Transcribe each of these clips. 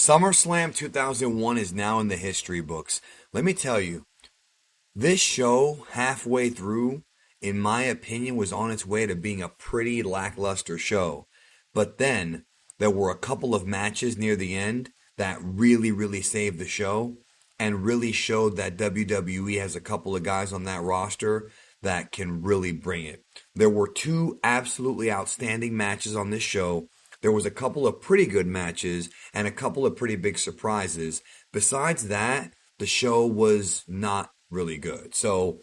SummerSlam 2001 is now in the history books. Let me tell you, this show, halfway through, in my opinion, was on its way to being a pretty lackluster show. But then there were a couple of matches near the end that really, really saved the show and really showed that WWE has a couple of guys on that roster that can really bring it. There were two absolutely outstanding matches on this show. There was a couple of pretty good matches and a couple of pretty big surprises. Besides that, the show was not really good. So,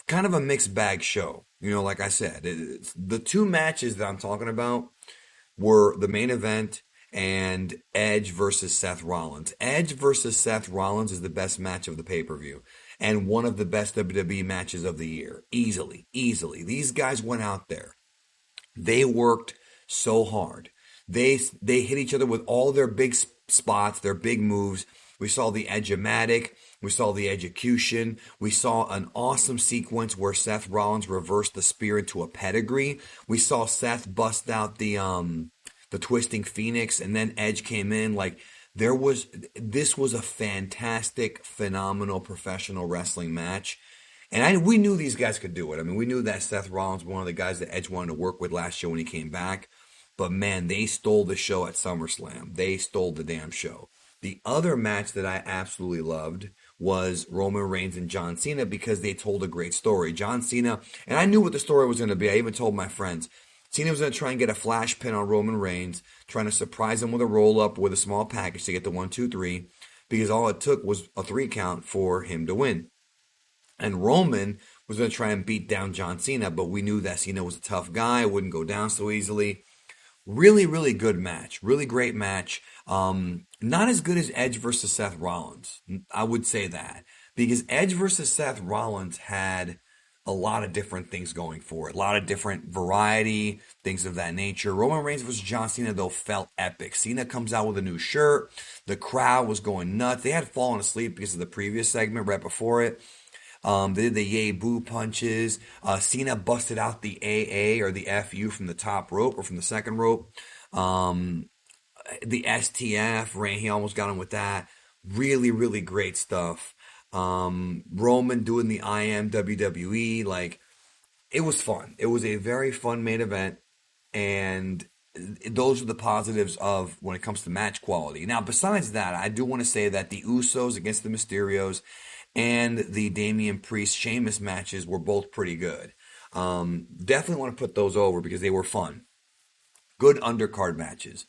kind of a mixed bag show. Like I said, the two matches that I'm talking about were the main event and Edge versus Seth Rollins. Edge versus Seth Rollins is the best match of the pay-per-view and one of the best WWE matches of the year. Easily, easily. These guys went out there. They worked so hard. They hit each other with all their big spots, their big moves. We saw the Edge-o-matic. We saw the execution. We saw an awesome sequence where Seth Rollins reversed the spear into a pedigree. We saw Seth bust out the twisting phoenix, and then Edge came in. This was a fantastic, phenomenal professional wrestling match. And we knew these guys could do it. I mean, we knew that Seth Rollins was one of the guys that Edge wanted to work with last year when he came back. But man, they stole the show at SummerSlam. They stole the damn show. The other match that I absolutely loved was Roman Reigns and John Cena because they told a great story. John Cena, and I knew what the story was going to be. I even told my friends. Cena was going to try and get a flash pin on Roman Reigns, trying to surprise him with a roll-up with a small package to get the 1, 2, 3, because all it took was a 3 count for him to win. And Roman was going to try and beat down John Cena, but we knew that Cena was a tough guy, wouldn't go down so easily. Really, really good match. Really great match. Not as good as Edge versus Seth Rollins. I would say that. Because Edge versus Seth Rollins had a lot of different things going for it. A lot of different variety, things of that nature. Roman Reigns versus John Cena, though, felt epic. Cena comes out with a new shirt. The crowd was going nuts. They had fallen asleep because of the previous segment right before it. They did the yay boo punches. Cena busted out the AA or the FU from the top rope or from the second rope. The STF, he almost got him with that. Really, really great stuff. Roman doing the I am WWE. It was fun. It was a very fun main event. And those are the positives of when it comes to match quality. Now, besides that, I do want to say that the Usos against the Mysterios and the Damian Priest Sheamus matches were both pretty good. Definitely want to put those over because they were fun. Good undercard matches.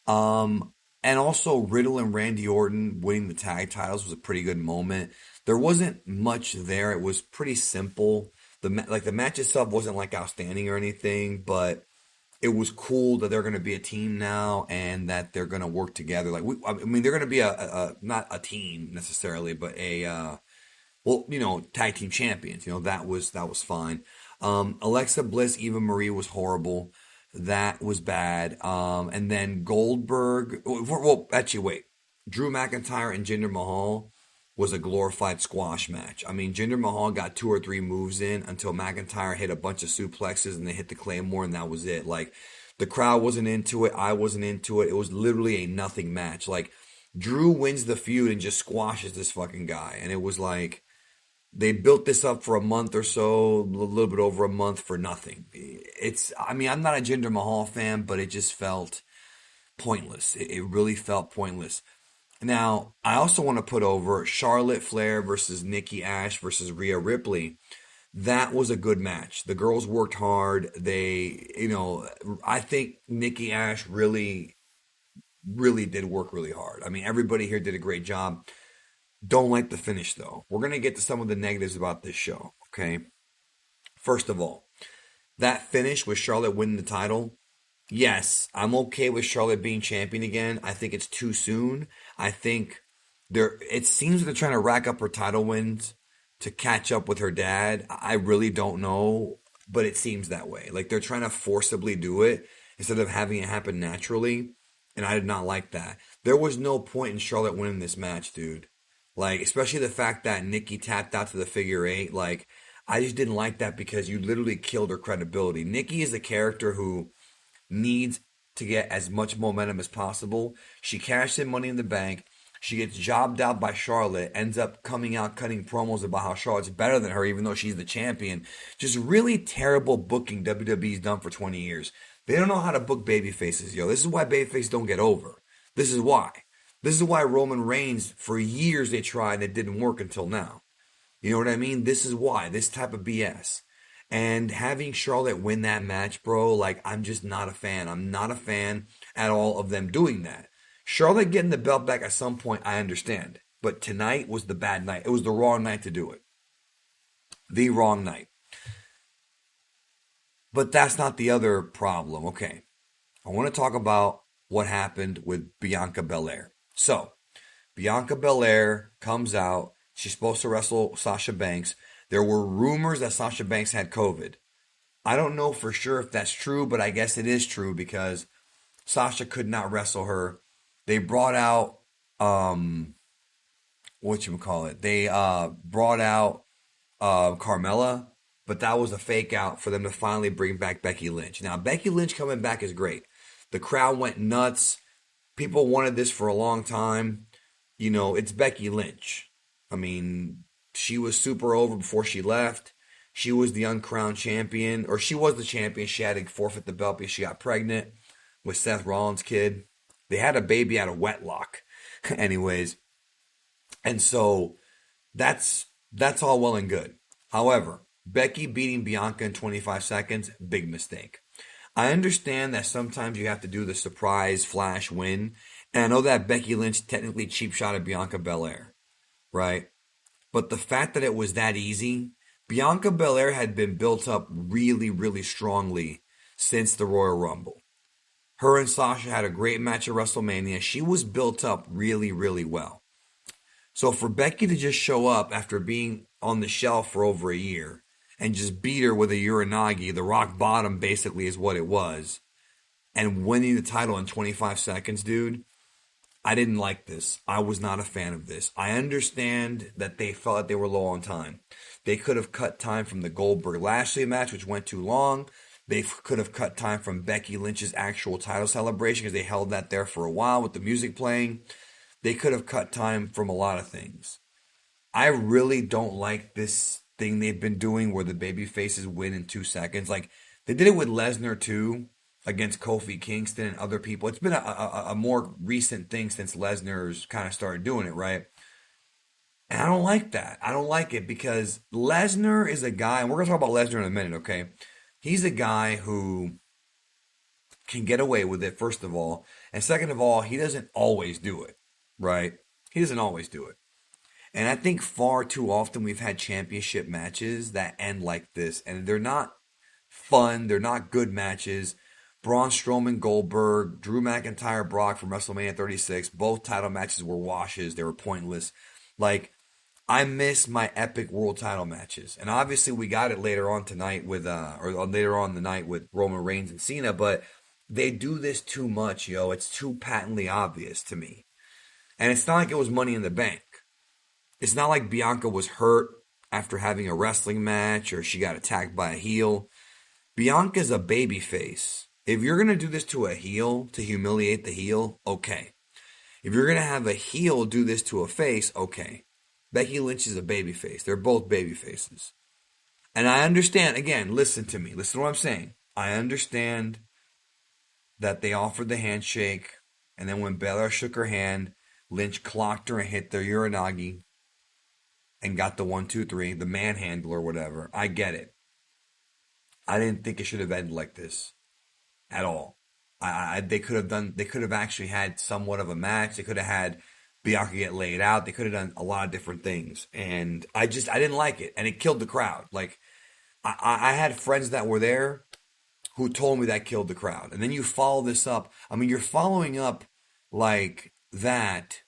And also Riddle and Randy Orton winning the tag titles was a pretty good moment. There wasn't much there. It was pretty simple. The match itself wasn't outstanding or anything, but it was cool that they're going to be a team now and that they're going to work together. They're going to be a not a team necessarily, but tag team champions. That was fine. Alexa Bliss, Eva Marie was horrible. That was bad. And then Goldberg. Well, actually, wait. Drew McIntyre and Jinder Mahal was a glorified squash match. I mean, Jinder Mahal got 2 or 3 moves in until McIntyre hit a bunch of suplexes and they hit the Claymore, and that was it. The crowd wasn't into it. I wasn't into it. It was literally a nothing match. Drew wins the feud and just squashes this fucking guy. And it was they built this up for a month or so, a little bit over a month for nothing. I'm not a Jinder Mahal fan, but it just felt pointless. It really felt pointless. Now, I also want to put over Charlotte Flair versus Nikki Ash versus Rhea Ripley. That was a good match. The girls worked hard. I think Nikki Ash really, really did work really hard. I mean, everybody here did a great job. Don't like the finish, though. We're going to get to some of the negatives about this show, okay? First of all, that finish with Charlotte winning the title, yes, I'm okay with Charlotte being champion again. I think it's too soon. I think it seems they're trying to rack up her title wins to catch up with her dad. I really don't know, but it seems that way. They're trying to forcibly do it instead of having it happen naturally, and I did not like that. There was no point in Charlotte winning this match, dude. Especially the fact that Nikki tapped out to the figure 8. I just didn't like that because you literally killed her credibility. Nikki is a character who needs to get as much momentum as possible. She cashed in Money in the Bank. She gets jobbed out by Charlotte, ends up coming out cutting promos about how Charlotte's better than her, even though she's the champion. Just really terrible booking WWE's done for 20 years. They don't know how to book baby faces, yo. This is why baby faces don't get over. This is why. This is why Roman Reigns, for years they tried and it didn't work until now. You know what I mean? This is why. This type of BS. And having Charlotte win that match, bro, like, I'm just not a fan. I'm not a fan at all of them doing that. Charlotte getting the belt back at some point, I understand. But tonight was the bad night. It was the wrong night to do it. The wrong night. But that's not the other problem. Okay. I want to talk about what happened with Bianca Belair. So, Bianca Belair comes out. She's supposed to wrestle Sasha Banks. There were rumors that Sasha Banks had COVID. I don't know for sure if that's true, but I guess it is true because Sasha could not wrestle her. They brought out, whatchamacallit? They brought out Carmella, but that was a fake out for them to finally bring back Becky Lynch. Now, Becky Lynch coming back is great. The crowd went nuts. People wanted this for a long time. You know, it's Becky Lynch. I mean, she was super over before she left. She was the uncrowned champion, or she was the champion. She had to forfeit the belt because she got pregnant with Seth Rollins' kid. They had a baby out of wedlock. Anyways. And so that's all well and good. However, Becky beating Bianca in 25 seconds, big mistake. I understand that sometimes you have to do the surprise flash win. And I know that Becky Lynch technically cheap shot at Bianca Belair, right? But the fact that it was that easy, Bianca Belair had been built up really, really strongly since the Royal Rumble. Her and Sasha had a great match at WrestleMania. She was built up really, really well. So for Becky to just show up after being on the shelf for over a year and just beat her with a Uranagi, the rock bottom basically is what it was, and winning the title in 25 seconds, dude, I didn't like this. I was not a fan of this. I understand that they felt like they were low on time. They could have cut time from the Goldberg-Lashley match, which went too long. They could have cut time from Becky Lynch's actual title celebration because they held that there for a while with the music playing. They could have cut time from a lot of things. I really don't like this thing they've been doing where the baby faces win in 2 seconds. Like, they did it with Lesnar too, against Kofi Kingston and other people. It's been a more recent thing since Lesnar's kind of started doing it, right? And I don't like that. I don't like it because Lesnar is a guy, and we're going to talk about Lesnar in a minute, okay? He's a guy who can get away with it, first of all. And second of all, he doesn't always do it, right? He doesn't always do it. And I think far too often we've had championship matches that end like this. And they're not fun. They're not good matches. Braun Strowman, Goldberg, Drew McIntyre, Brock from WrestleMania 36. Both title matches were washes. They were pointless. Like, I miss my epic world title matches. And obviously we got it later on tonight with, or later on the night with Roman Reigns and Cena. But they do this too much, yo. It's too patently obvious to me. And it's not like it was Money in the Bank. It's not like Bianca was hurt after having a wrestling match or she got attacked by a heel. Bianca's a babyface. If you're going to do this to a heel, to humiliate the heel, okay. If you're going to have a heel do this to a face, okay. Becky Lynch is a babyface. They're both babyfaces. And I understand, again, listen to me. Listen to what I'm saying. I understand that they offered the handshake, and then when Belair shook her hand, Lynch clocked her and hit the Uranagi and got the 1, 2, 3, the manhandle or whatever. I get it. I didn't think it should have ended like this at all. They could have actually had somewhat of a match. They could have had Bianca get laid out. They could have done a lot of different things. And I didn't like it. And it killed the crowd. Like, I had friends that were there who told me that killed the crowd. And then you follow this up. I mean, you're following up like that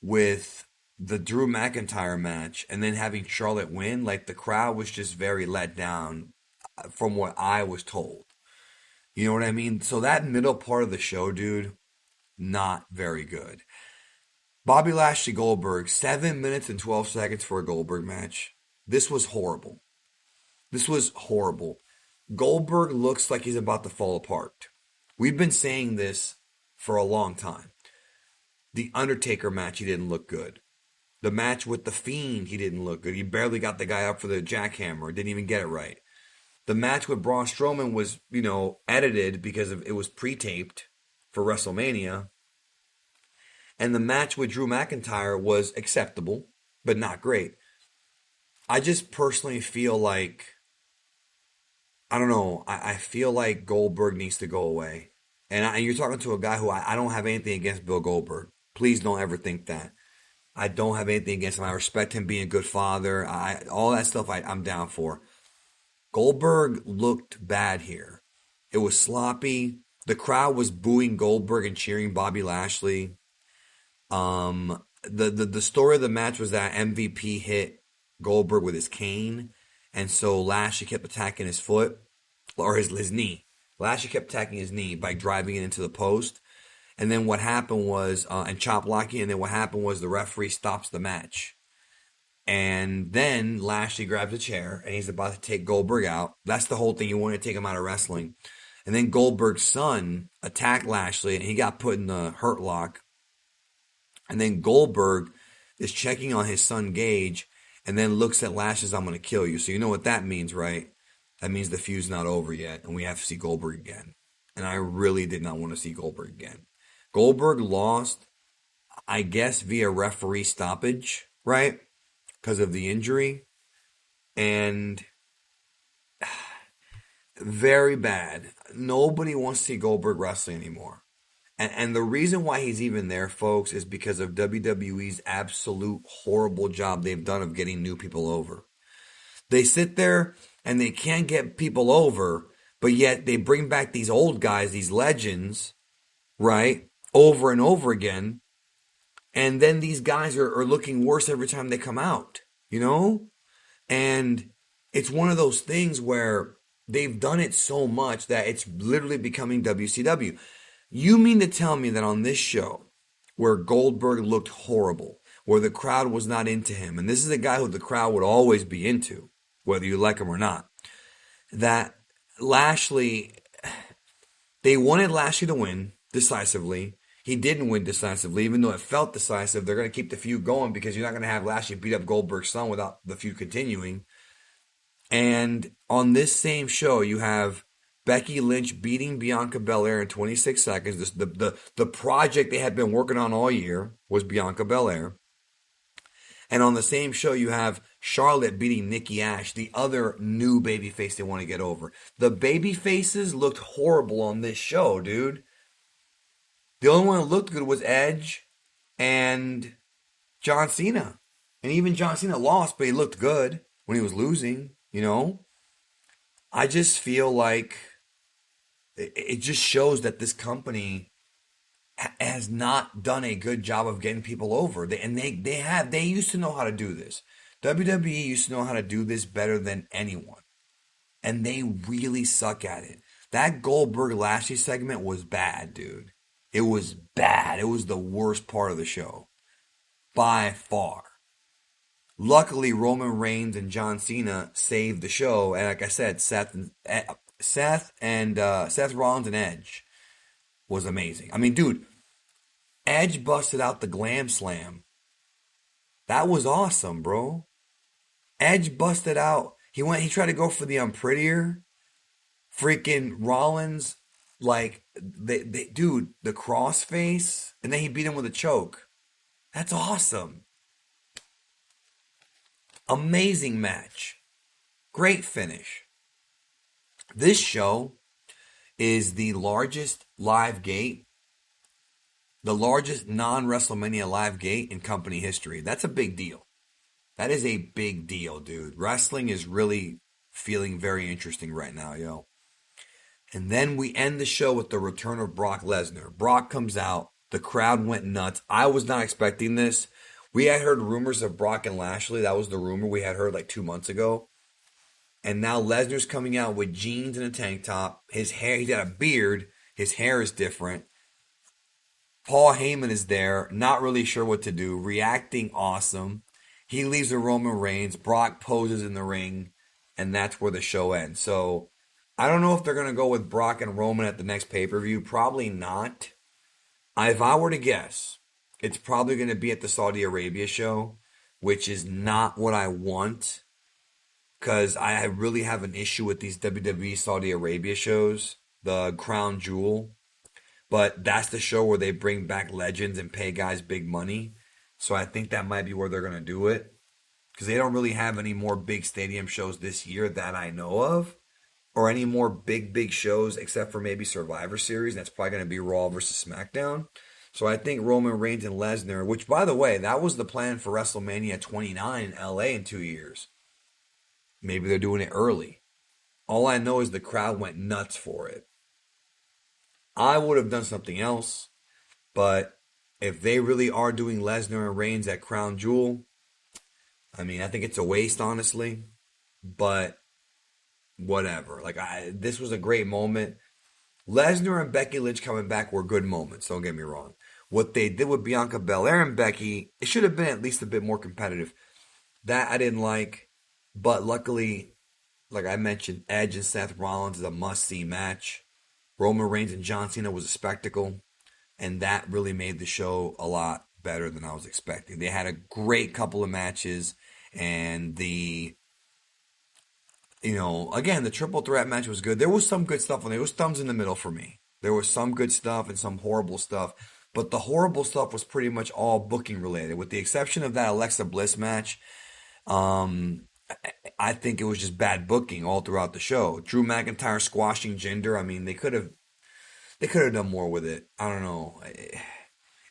with the Drew McIntyre match and then having Charlotte win. Like, the crowd was just very let down from what I was told. You know what I mean? So that middle part of the show, dude, not very good. Bobby Lashley Goldberg, 7 minutes and 12 seconds for a Goldberg match. This was horrible. This was horrible. Goldberg looks like he's about to fall apart. We've been saying this for a long time. The Undertaker match, he didn't look good. The match with The Fiend, he didn't look good. He barely got the guy up for the jackhammer. Didn't even get it right. The match with Braun Strowman was, edited because it was pre-taped for WrestleMania. And the match with Drew McIntyre was acceptable, but not great. I just personally feel like, I don't know, I feel like Goldberg needs to go away. And you're talking to a guy who I don't have anything against Bill Goldberg. Please don't ever think that. I don't have anything against him. I respect him being a good father. All that stuff I'm down for. Goldberg looked bad here. It was sloppy. The crowd was booing Goldberg and cheering Bobby Lashley. The story of the match was that MVP hit Goldberg with his cane, and so Lashley kept attacking his foot or his knee. Lashley kept attacking his knee by driving it into the post. And then what happened was, and chop blocking, and then what happened was the referee stops the match. And then Lashley grabs a chair, and he's about to take Goldberg out. That's the whole thing. You want to take him out of wrestling. And then Goldberg's son attacked Lashley, and he got put in the hurt lock. And then Goldberg is checking on his son Gage, and then looks at Lashley and says, "I'm going to kill you." So you know what that means, right? That means the feud's not over yet, and we have to see Goldberg again. And I really did not want to see Goldberg again. Goldberg lost, I guess, via referee stoppage, right? Because of the injury. And very bad. Nobody wants to see Goldberg wrestling anymore. And the reason why he's even there, folks, is because of WWE's absolute horrible job they've done of getting new people over. They sit there and they can't get people over, but yet they bring back these old guys, these legends, right? Over and over again. And then these guys are looking worse every time they come out, And it's one of those things where they've done it so much that it's literally becoming WCW. You mean to tell me that on this show, where Goldberg looked horrible, where the crowd was not into him, and this is a guy who the crowd would always be into, whether you like him or not, that Lashley, they wanted Lashley to win decisively. He didn't win decisively, even though it felt decisive. They're going to keep the feud going because you're not going to have Lashley beat up Goldberg's son without the feud continuing. And on this same show, you have Becky Lynch beating Bianca Belair in 26 seconds. The project they had been working on all year was Bianca Belair. And on the same show, you have Charlotte beating Nikki Ash, the other new babyface they want to get over. The babyfaces looked horrible on this show, dude. The only one that looked good was Edge and John Cena. And even John Cena lost, but he looked good when he was losing, I just feel like it just shows that this company has not done a good job of getting people over. They used to know how to do this. WWE used to know how to do this better than anyone. And they really suck at it. That Goldberg Lashley segment was bad, dude. It was bad. It was the worst part of the show. By far. Luckily, Roman Reigns and John Cena saved the show. And like I said, Seth Rollins and Edge was amazing. I mean, dude, Edge busted out the Glam Slam. That was awesome, bro. Edge busted out. He tried to go for the Unprettier. Freaking Rollins, dude, the crossface, and then he beat him with a choke. That's awesome. Amazing match. Great finish. This show is the largest live gate, the largest non-WrestleMania live gate in company history. That's a big deal. That is a big deal, dude. Wrestling is really feeling very interesting right now, yo. And then we end the show with the return of Brock Lesnar. Brock comes out. The crowd went nuts. I was not expecting this. We had heard rumors of Brock and Lashley. That was the rumor we had heard 2 months ago. And now Lesnar's coming out with jeans and a tank top. His hair, he's got a beard. His hair is different. Paul Heyman is there, not really sure what to do, reacting awesome. He leaves the Roman Reigns. Brock poses in the ring, and that's where the show ends. So I don't know if they're going to go with Brock and Roman at the next pay-per-view. Probably not. If I were to guess, it's probably going to be at the Saudi Arabia show, which is not what I want because I really have an issue with these WWE Saudi Arabia shows, the Crown Jewel. But that's the show where they bring back legends and pay guys big money. So I think that might be where they're going to do it because they don't really have any more big stadium shows this year that I know of, or any more big shows except for maybe Survivor Series. That's probably going to be Raw versus SmackDown. So I think Roman Reigns and Lesnar, which by the way, that was the plan for WrestleMania 29 in LA in 2 years. Maybe they're doing it early. All I know is the crowd went nuts for it. I would have done something else, but if they really are doing Lesnar and Reigns at Crown Jewel, I mean, I think it's a waste, honestly. But whatever. This was a great moment. Lesnar and Becky Lynch coming back were good moments. Don't get me wrong. What they did with Bianca Belair and Becky, it should have been at least a bit more competitive. That I didn't like, but luckily, like I mentioned, Edge and Seth Rollins is a must-see match. Roman Reigns and John Cena was a spectacle, and that really made the show a lot better than I was expecting. They had a great couple of matches, and again, the triple threat match was good. There was some good stuff on there. It was thumbs in the middle for me. There was some good stuff and some horrible stuff, but the horrible stuff was pretty much all booking related, with the exception of that Alexa Bliss match. I think it was just bad booking all throughout the show. Drew McIntyre squashing Jinder. I mean, they could have done more with it. I don't know.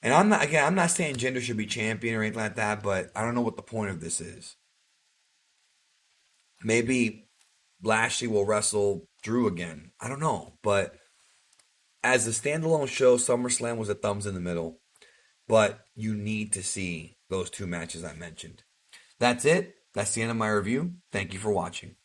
And I'm not saying Jinder should be champion or anything like that, but I don't know what the point of this is. Maybe Lashley will wrestle Drew again. I don't know. But as a standalone show, SummerSlam was a thumbs in the middle. But you need to see those two matches I mentioned. That's it. That's the end of my review. Thank you for watching.